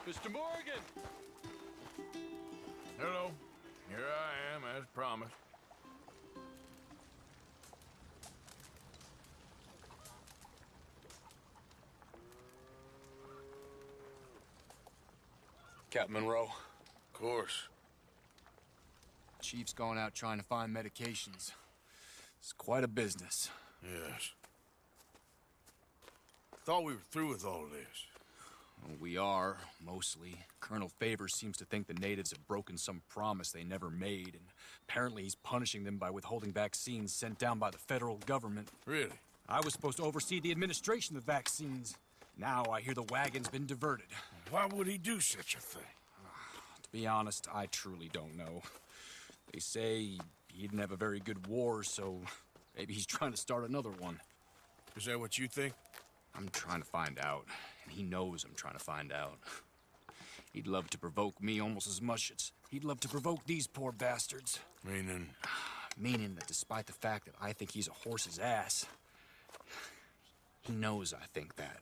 Mr. Morgan! Hello. Here I am, as promised. Captain Monroe. Of course. Chief's gone out trying to find medications. It's quite a business. Yes. Thought we were through with all of this. Well, we are, mostly. Colonel Favors seems to think the natives have broken some promise they never made, and apparently he's punishing them by withholding vaccines sent down by the federal government. Really? I was supposed to oversee the administration of the vaccines. Now I hear the wagon's been diverted. Why would he do such a thing? To be honest, I truly don't know. They say he didn't have a very good war, so maybe he's trying to start another one. Is that what you think? I'm trying to find out, and he knows I'm trying to find out. He'd love to provoke me almost as much as he'd love to provoke these poor bastards. Meaning? Meaning that despite the fact that I think he's a horse's ass, he knows I think that.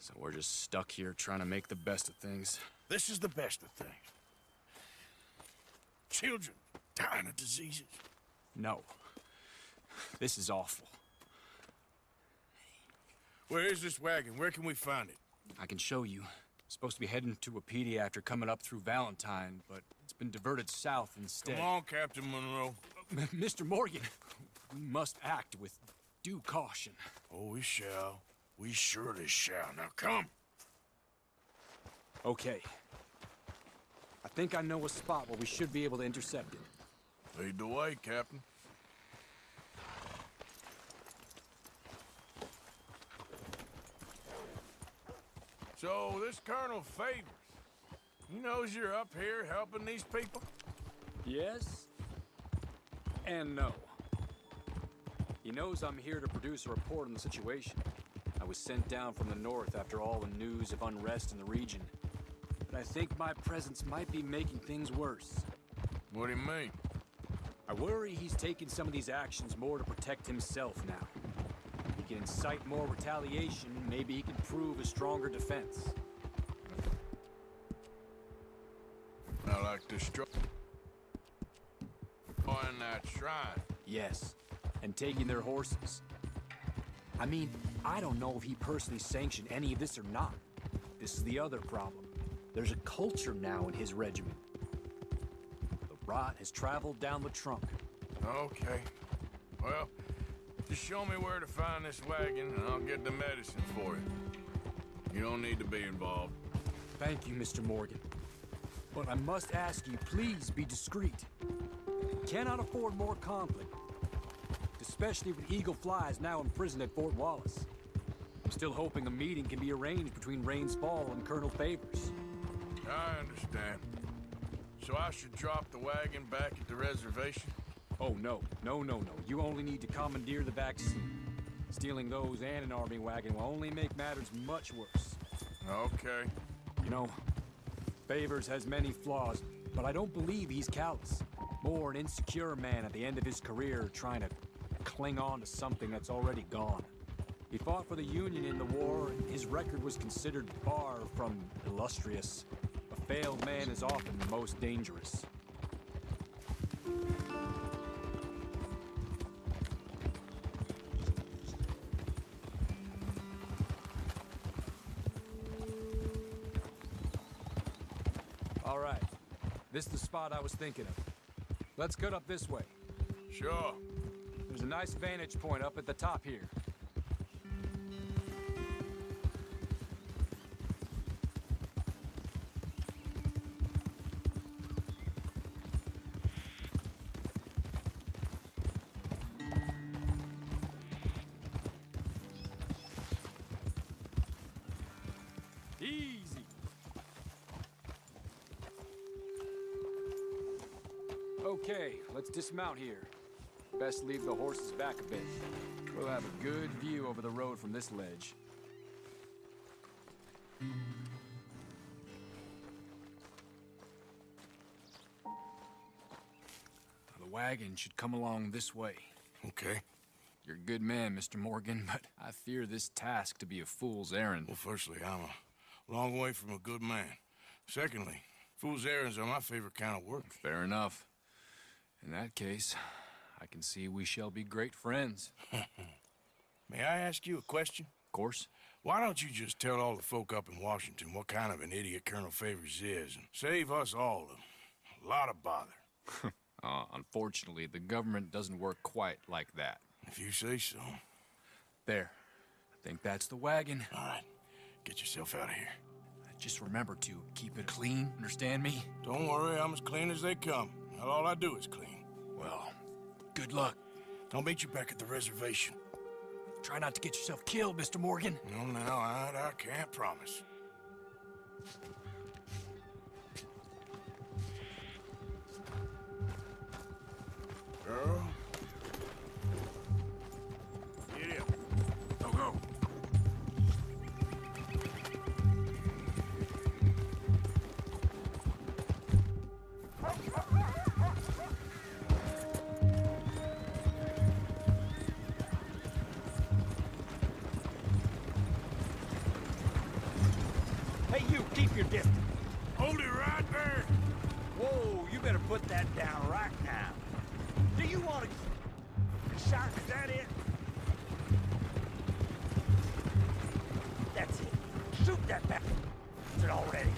So we're just stuck here trying to make the best of things. This is the best of things. Children dying of diseases. No. This is awful. Where is this wagon? Where can we find it? I can show you. Supposed to be heading to Wapiti after coming up through Valentine, but it's been diverted south instead. Come on, Captain Monroe. Mr. Morgan, we must act with due caution. Oh, we shall. We surely shall. Now come. Okay. I think I know a spot where we should be able to intercept it. Lead the way, Captain. So, this Colonel Favors, he knows you're up here helping these people? Yes and no. He knows I'm here to produce a report on the situation. I was sent down from the north after all the news of unrest in the region. But I think my presence might be making things worse. What do you mean? I worry he's taking some of these actions more to protect himself now. He can incite more retaliation, maybe he can prove a stronger defense. I like destroying that shrine. Yes, and taking their horses. I mean, I don't know if he personally sanctioned any of this or not. This is the other problem. There's a culture now in his regiment. The rot has traveled down the trunk. Okay. Well, just show me where to find this wagon, and I'll get the medicine for you. You don't need to be involved. Thank you, Mr. Morgan. But I must ask you, please be discreet. Cannot afford more conflict. Especially with Eagle Flies now imprisoned at Fort Wallace. I'm still hoping a meeting can be arranged between Rains Fall and Colonel Favors. I understand. So I should drop the wagon back at the reservation? Oh, no. No. You only need to commandeer the vaccine. Stealing those and an army wagon will only make matters much worse. Okay. You know, Favors has many flaws, but I don't believe he's callous. More an insecure man at the end of his career trying to cling on to something that's already gone. He fought for the Union in the war, and his record was considered far from illustrious. A failed man is often the most dangerous. All right. This is the spot I was thinking of. Let's cut up this way. Sure. There's a nice vantage point up at the top here. Easy. Okay, let's dismount here. Best leave the horses back a bit. We'll have a good view over the road from this ledge. The wagon should come along this way. Okay. You're a good man, Mr. Morgan, but I fear this task to be a fool's errand. Well, firstly, I'm a long way from a good man. Secondly, fool's errands are my favorite kind of work. Fair enough. In that case, I can see we shall be great friends. May I ask you a question? Of course. Why don't you just tell all the folk up in Washington what kind of an idiot Colonel Favors is and save us all a lot of bother? Unfortunately, the government doesn't work quite like that. If you say so. There. I think that's the wagon. All right, get yourself out of here. Just remember to keep it clean, understand me? Don't worry, I'm as clean as they come. Not all I do is clean. Well, good luck. I'll meet you back at the reservation. Try not to get yourself killed, Mr. Morgan. No, I can't promise. Girl. Get up. Go. Hey, you, keep your distance. Hold it right there. Whoa, you better put that down right now. Do you want to... Shot, is that it? That's it. Shoot that back. Is it already?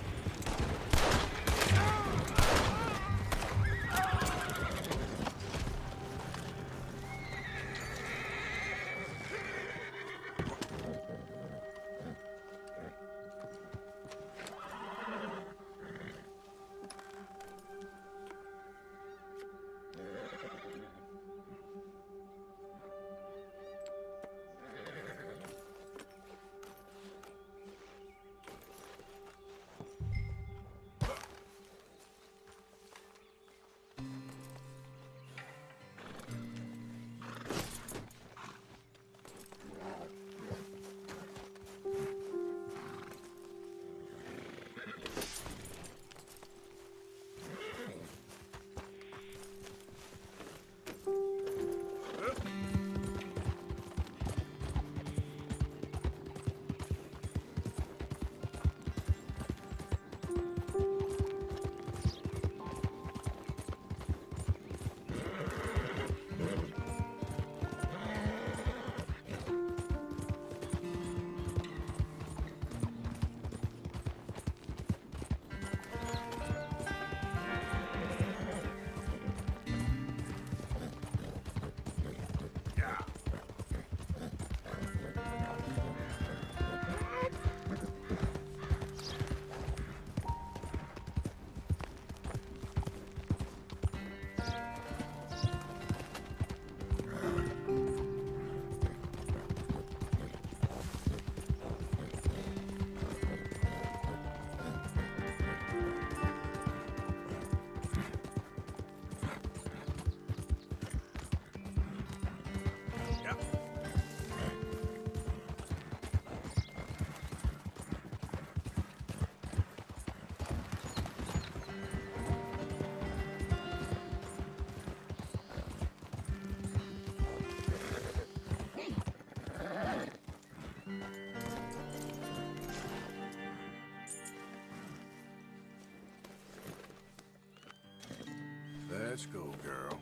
Let's go, girl.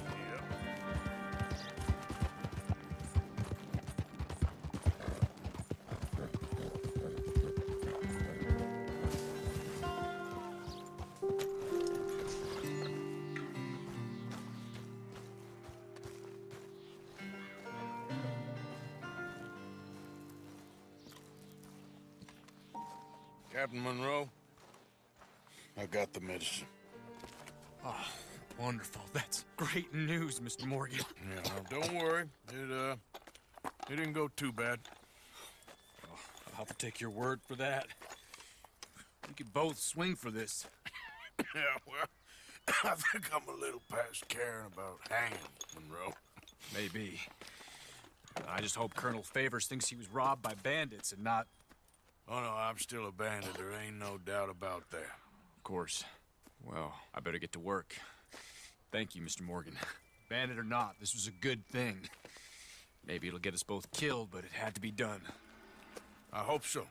Yep. Captain Monroe, I got the medicine. Oh, wonderful. That's great news, Mr. Morgan. Yeah, now, don't worry. It didn't go too bad. Oh, I'll have to take your word for that. We could both swing for this. Yeah, well, I think I'm a little past caring about hanging, Monroe. Maybe. I just hope Colonel Favors thinks he was robbed by bandits and not... Oh, no, I'm still a bandit. There ain't no doubt about that. Of course. Well, I better get to work. Thank you, Mr. Morgan. Bandit or not, this was a good thing. Maybe it'll get us both killed, but it had to be done. I hope so.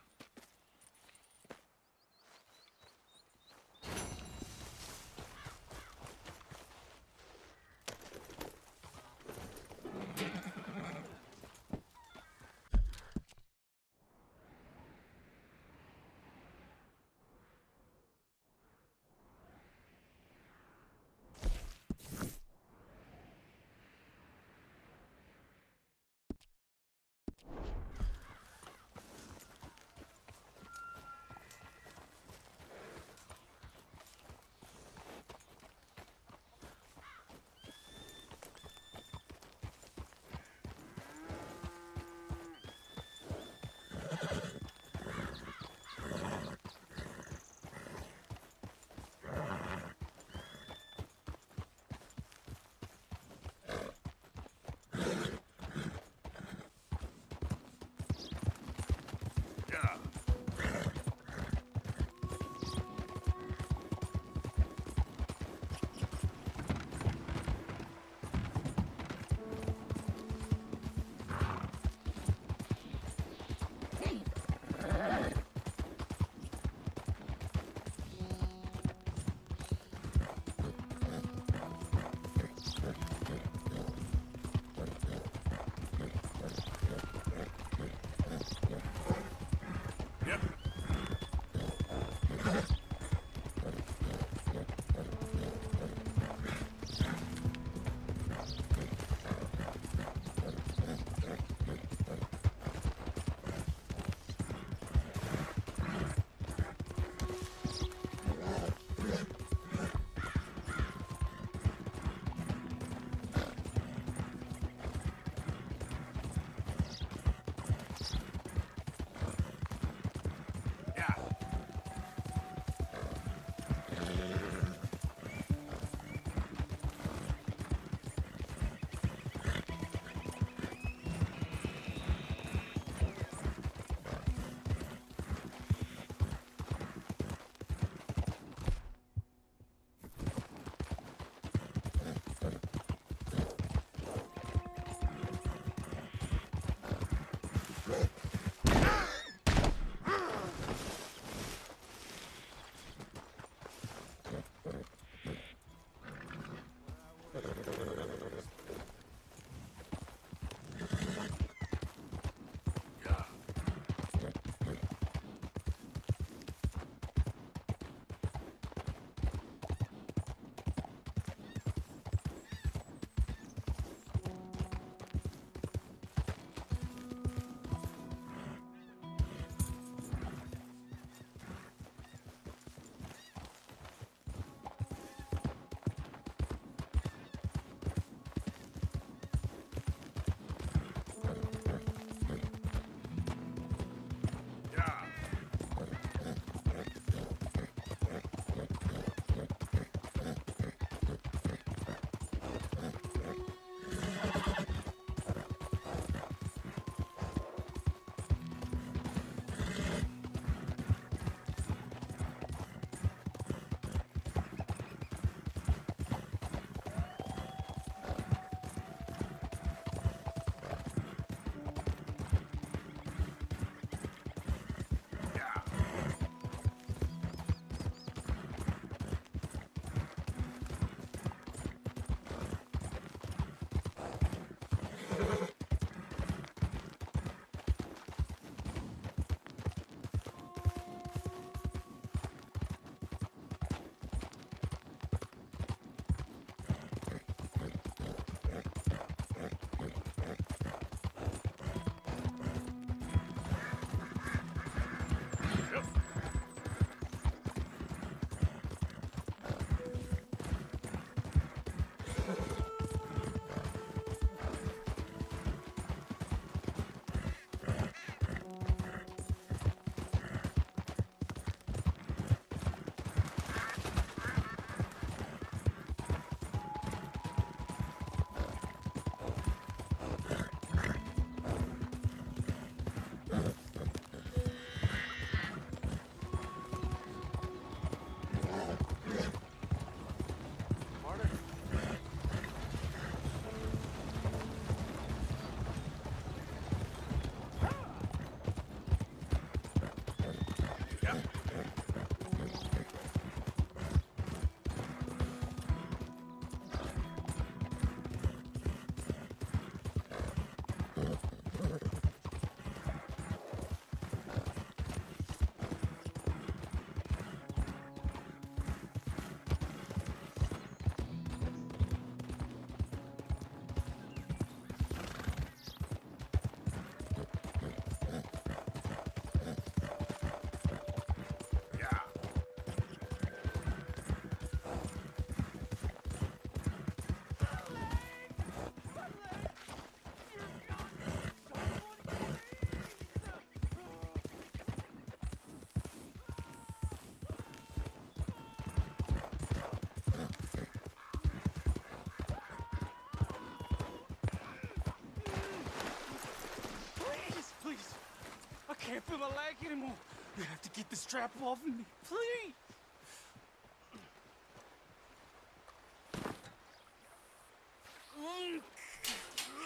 can't feel my leg anymore. You have to get the strap off of me, please.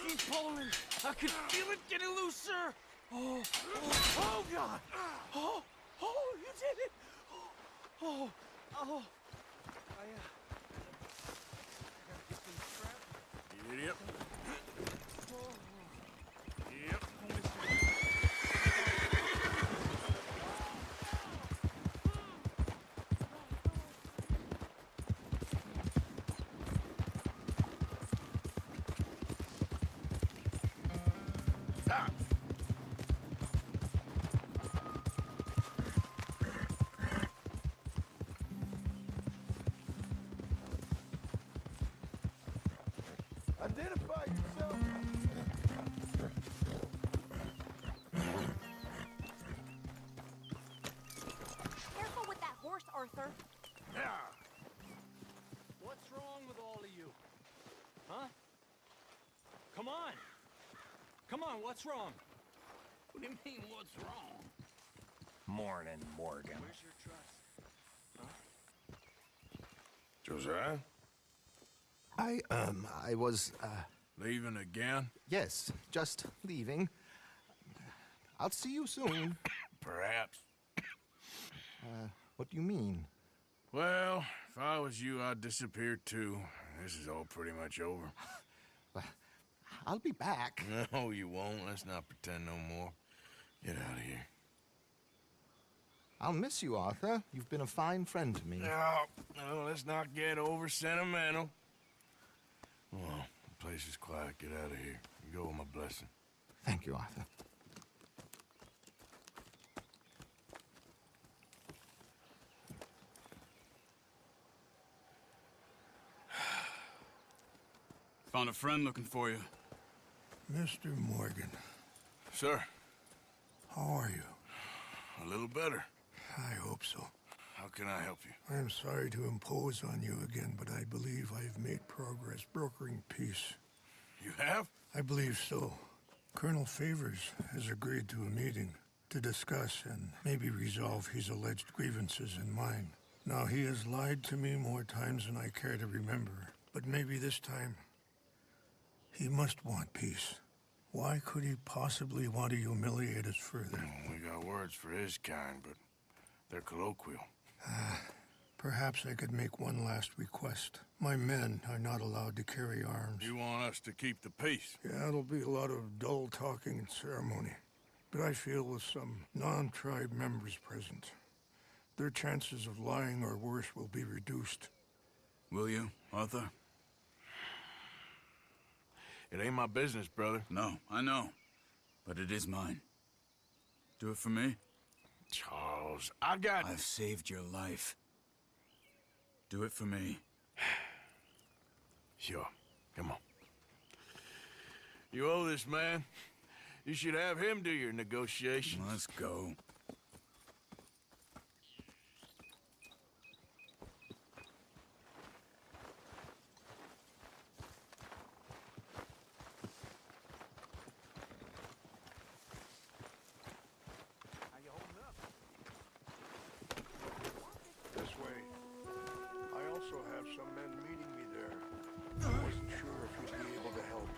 Keep pulling. I can feel it getting looser. Oh, oh, oh, God. Oh, oh, you did it. Oh, oh. I gotta get this strap. Yep. Yep. Ah. Identify yourself. Careful with that horse, Arthur. Yeah. What's wrong with all of you? Huh? Come on! Come on, what's wrong? What do you mean, what's wrong? Morning, Morgan. Where's your trust? Josiah? I was, Leaving again? yes, just leaving. I'll see you soon. Perhaps. What do you mean? Well, if I was you, I'd disappear too. This is all pretty much over. I'll be back. No, you won't. Let's not pretend no more. Get out of here. I'll miss you, Arthur. You've been a fine friend to me. No, let's not get over sentimental. Well, the place is quiet. Get out of here. You go with my blessing. Thank you, Arthur. Found a friend looking for you. Mr. Morgan, Sir, how are you? a little better. I hope so. How can I help you? I'm sorry to impose on you again, but I believe I've made progress brokering peace. You have? I believe so. Colonel Favors has agreed to a meeting to discuss and maybe resolve his alleged grievances and mine. Now, he has lied to me more times than I care to remember, but maybe this time he must want peace. Why could he possibly want to humiliate us further? We got words for his kind, but they're colloquial. Perhaps I could make one last request. My men are not allowed to carry arms. You want us to keep the peace? Yeah, it'll be a lot of dull talking and ceremony. But I feel with some non-tribe members present, their chances of lying or worse will be reduced. Will you, Arthur? It ain't my business, brother. No, I know. But it is mine. Do it for me? Charles, I got... I've saved your life. Do it for me. Sure. Come on. You owe this man. You should have him do your negotiations. Let's go. This way. I also have some men meeting me there. I wasn't sure if you'd be able to help.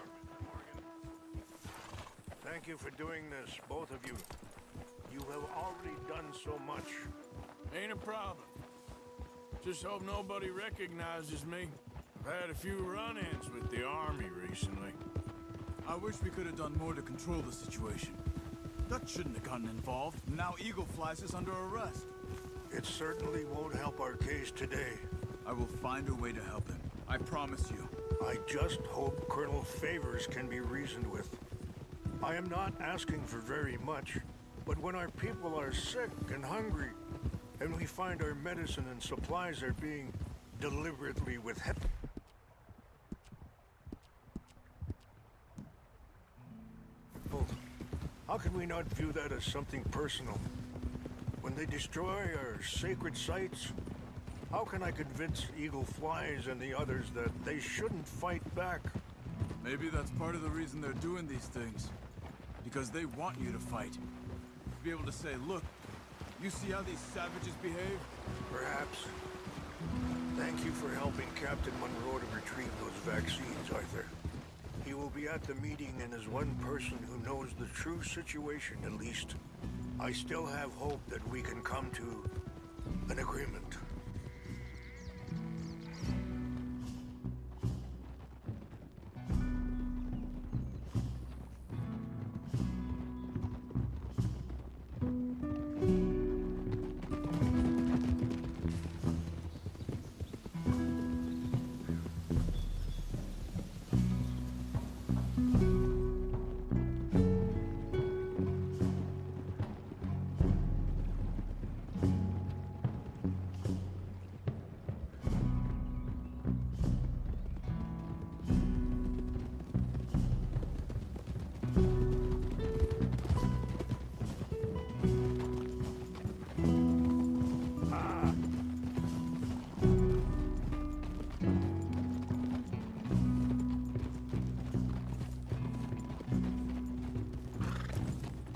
Thank you for doing this, both of you. You have already done so much. Ain't a problem. Just hope nobody recognizes me. I've had a few run-ins with the army recently. I wish we could have done more to control the situation. Dutch shouldn't have gotten involved. Now Eagle Flies is under arrest. It certainly won't help our case today. I will find a way to help him. I promise you. I just hope Colonel Favors can be reasoned with. I am not asking for very much, but when our people are sick and hungry, and we find our medicine and supplies are being deliberately withheld. How can we not view that as something personal? When they destroy our sacred sites, how can I convince Eagle Flies and the others that they shouldn't fight back? Maybe that's part of the reason they're doing these things. Because they want you to fight. To be able to say, look, you see how these savages behave? Perhaps. Thank you for helping Captain Monroe to retrieve those vaccines, Arthur. He will be at the meeting and is one person who knows the true situation, at least. I still have hope that we can come to an agreement.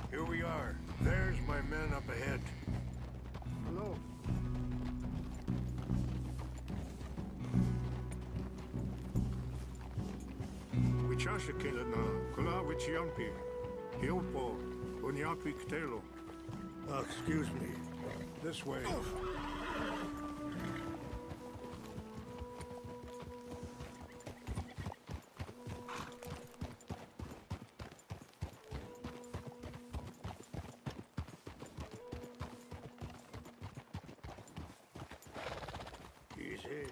Here we are. There's my men up ahead. Hello. Wichashakila na kula wichiampi. Hilpo. Bunyapictelo. Excuse me. This way. Easy.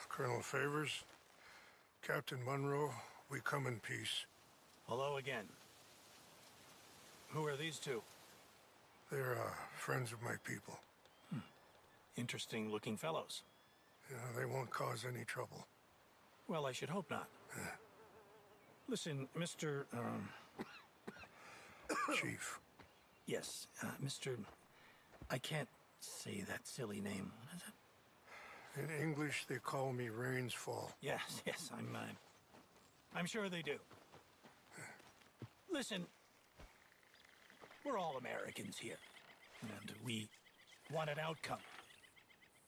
Colonel Favors, Captain Monroe, we come in peace. Hello again. Who are these two? They're friends of my people. Interesting looking fellows. Yeah, they won't cause any trouble. Well, I should hope not. Listen, Mr. Chief. Yes, Mr. I can't say that silly name. What is it? In English, they call me Rainsfall. Yes, I'm sure they do. Listen, we're all Americans here, and we want an outcome.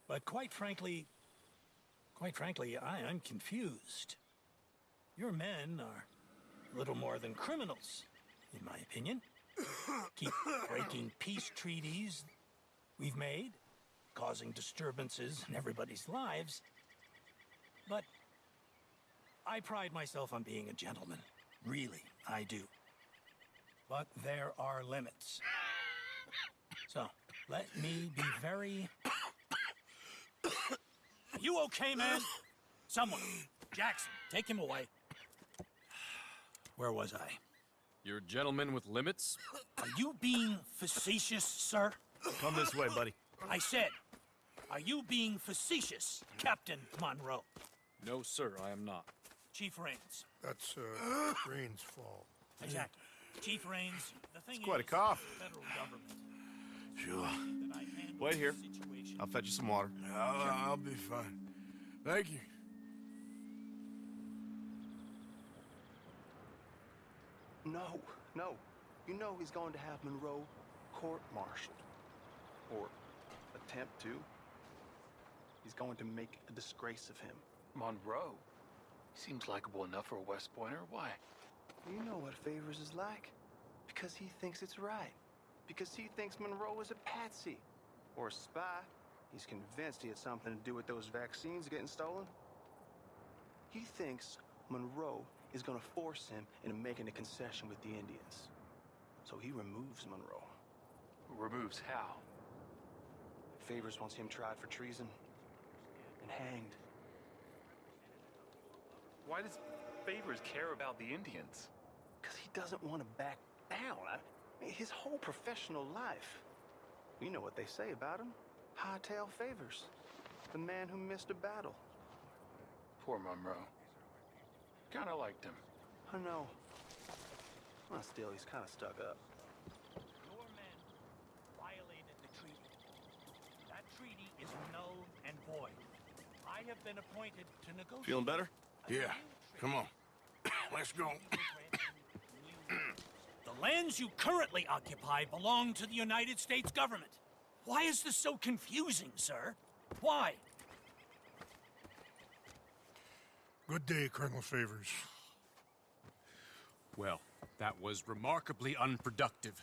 But quite frankly, I'm confused. Your men are little more than criminals, in my opinion. Keep breaking peace treaties we've made, causing disturbances in everybody's lives. But I pride myself on being a gentleman. Really, I do. But there are limits. So, let me be very... Are you okay, man? Someone. Jackson, take him away. Where was I? You're a gentleman with limits? Are you being facetious, sir? Come this way, buddy. I said, are you being facetious, Captain Monroe? No, sir, I am not. Chief Raines. That's Rainsfall. Exactly. Chief Raines, the thing quite a is, cough. the federal government. Sure. that I handle Wait here. the situation. I'll fetch you some water. I'll be fine. Thank you. No. You know he's going to have Monroe court-martialed. Or attempt to. He's going to make a disgrace of him. Monroe? He seems likable enough for a West Pointer. Why? You know what Favors is like. Because he thinks it's right. Because he thinks Monroe is a patsy. Or a spy. He's convinced he had something to do with those vaccines getting stolen. He thinks Monroe is going to force him into making a concession with the Indians. So he removes Monroe. Removes how? Favors wants him tried for treason and hanged. Why does Favors care about the Indians? Because he doesn't want to back down. I mean, his whole professional life. You know what they say about him. Hightail Favors. The man who missed a battle. Poor Monroe. Kinda liked him. I know. Well, still, he's kind of stuck up. Your men violated the treaty. That treaty is null and void. I have been appointed to negotiate. Feeling better? Yeah. Come on. Let's go. The lands you currently occupy belong to the United States government. Why is this so confusing, sir? Why? Good day, Colonel Favors. Well, that was remarkably unproductive.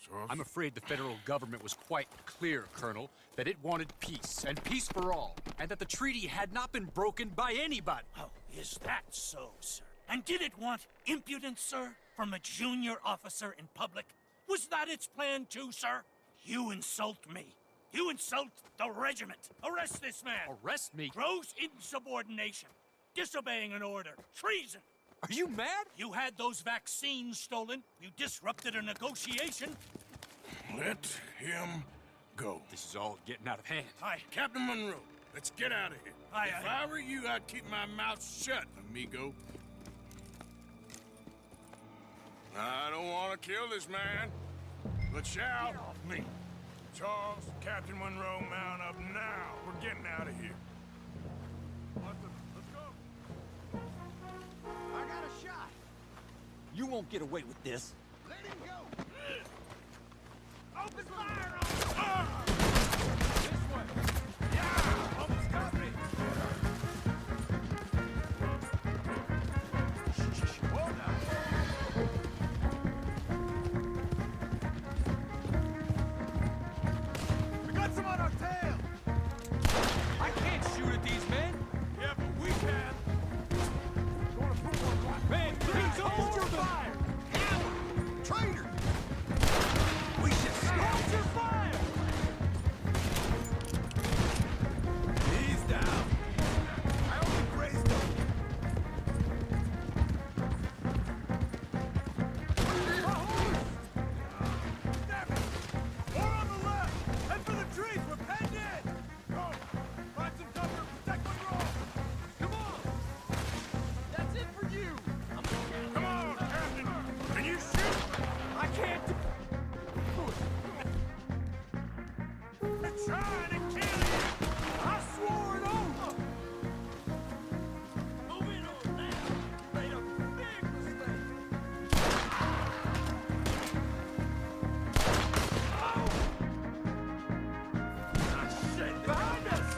Charles? I'm afraid the federal government was quite clear, Colonel, that it wanted peace, and peace for all, and that the treaty had not been broken by anybody. Oh, is that so, sir? And did it want impudence, sir, from a junior officer in public? Was that its plan too, sir? You insult me. You insult the regiment. Arrest this man. Arrest me? Gross insubordination. Disobeying an order. Treason. Are you mad? You had those vaccines stolen. You disrupted a negotiation. Let him go. This is all getting out of hand. Captain Monroe, let's get out of here. Aye, If aye. I were you, I'd keep my mouth shut, amigo. don't want to kill this man, but shall. Get off me! Charles, Captain Monroe, mount up now. We're getting out of here. Arthur, let's go. I got a shot! You won't get away with this. Let him go! Open fire on him! This way. Yeah, almost got me. Whoa now. We got some on our tail! I can't shoot at these men! Yeah, but we can. Man, please hold your fire! Coward! Traitor! We should hold your fire! He's down. I only grazed him. A horse! Damn it! More on the left! Head for the trees! We're penned in! Go! Find some cover and protect Monroe! Come on! That's it for you! Come on, Captain. Can you shoot? I can't do They're trying to kill you. I swore it over! Move in on now! You made a big mistake! Oh! Ah, shit! Behind us!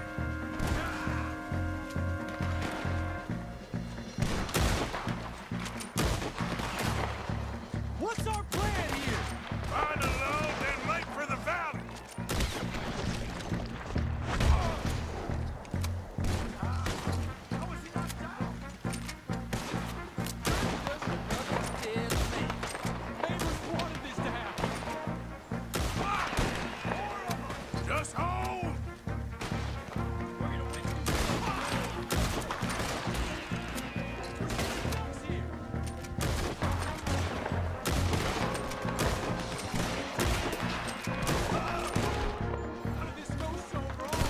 What's our plan here? Find a load, then make for the valley. How is he not down? Neighbors wanted this to happen! Just hold. We're gonna win. Ducks here! How did this go so wrong?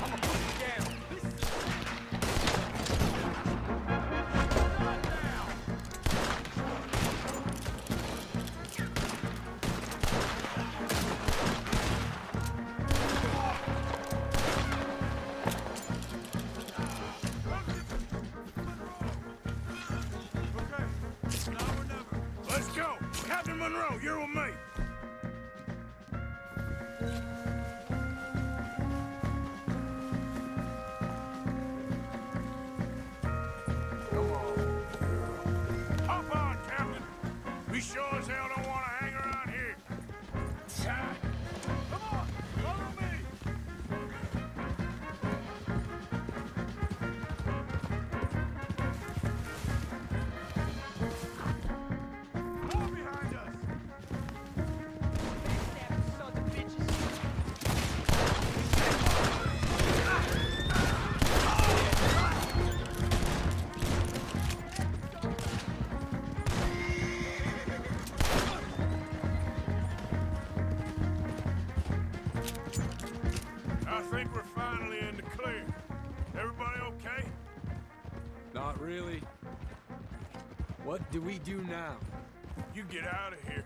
I'ma put it down. This is not now. Okay, now or never. Let's go. Captain Monroe, you're with me. Come on. Hop on, Captain. We sure as hell don't want to hang around here. Come on, follow me. More behind us. Sons of bitches. I think we're finally in the clear. Everybody okay? Not really. What do we do now? You get out of here.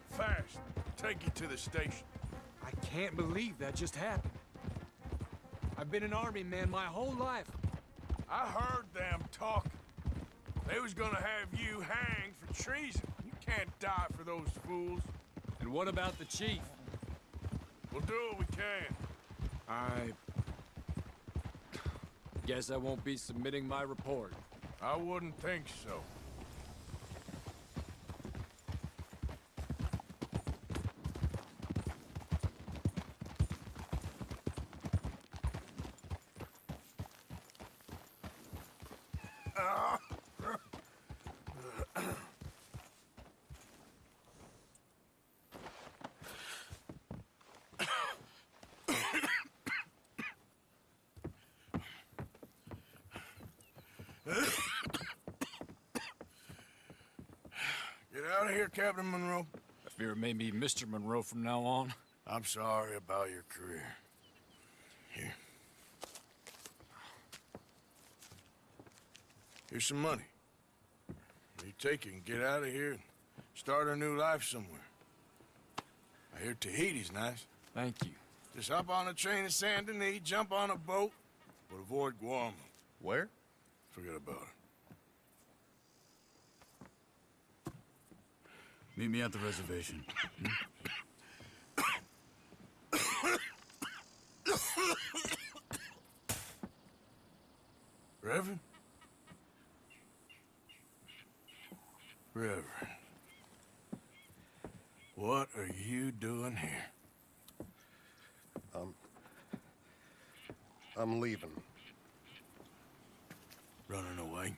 Fast. Take you to the station. I can't believe that just happened. I've been an army man my whole life. I heard them talking. They was gonna have you hanged for treason. You can't die for those fools. And what about the chief? We'll do what we can. I guess I won't be submitting my report. I wouldn't think so. Get out of here, Captain Monroe. I fear it may be Mr. Monroe from now on. I'm sorry about your career. Here. Here's some money. You take it and get out of here and start a new life somewhere. I hear Tahiti's nice. Thank you. Just hop on a train to Saint Denis, jump on a boat, but avoid Guam. Where? Forget about it. Meet me at the reservation. Reverend? Reverend. What are you doing here? I'm leaving. Running away?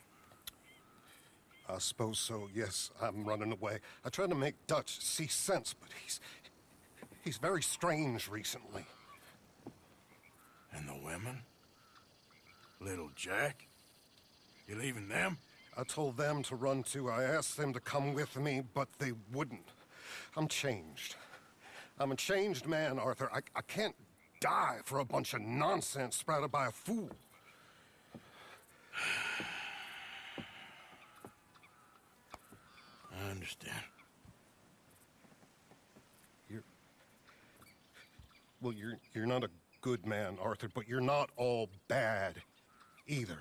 I suppose so, yes. I'm running away. I tried to make Dutch see sense, but he's very strange recently. And the women? Little Jack? You leaving them? I told them to run too. I asked them to come with me, but they wouldn't. I'm changed. I'm a changed man, Arthur. I can't die for a bunch of nonsense sprouted by a fool. I understand. You're not a good man, Arthur, but you're not all bad either.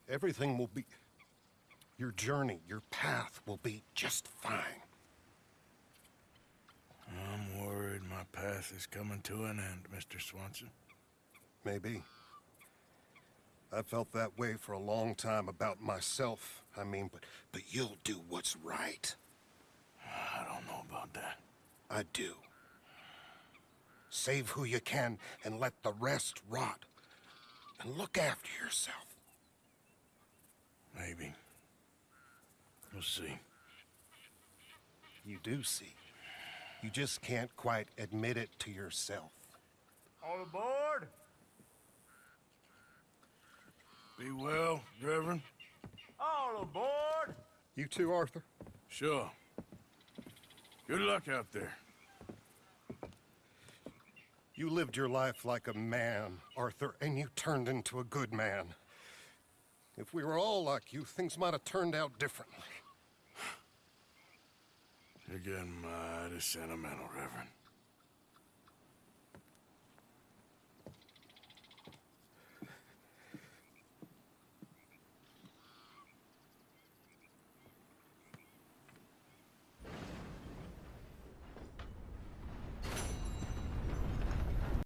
Everything will be... Your journey, your path will be just fine. I'm worried my path is coming to an end, Mr. Swanson. Maybe. I felt that way for a long time about myself, I mean, but you'll do what's right. I don't know about that. I do. Save who you can and let the rest rot. And look after yourself. Maybe. We'll see. You do see. You just can't quite admit it to yourself. All aboard! Be well, Reverend. All aboard! You too, Arthur? Sure. Good luck out there. You lived your life like a man, Arthur, and you turned into a good man. If we were all like you, things might have turned out differently. You're getting mighty sentimental, Reverend.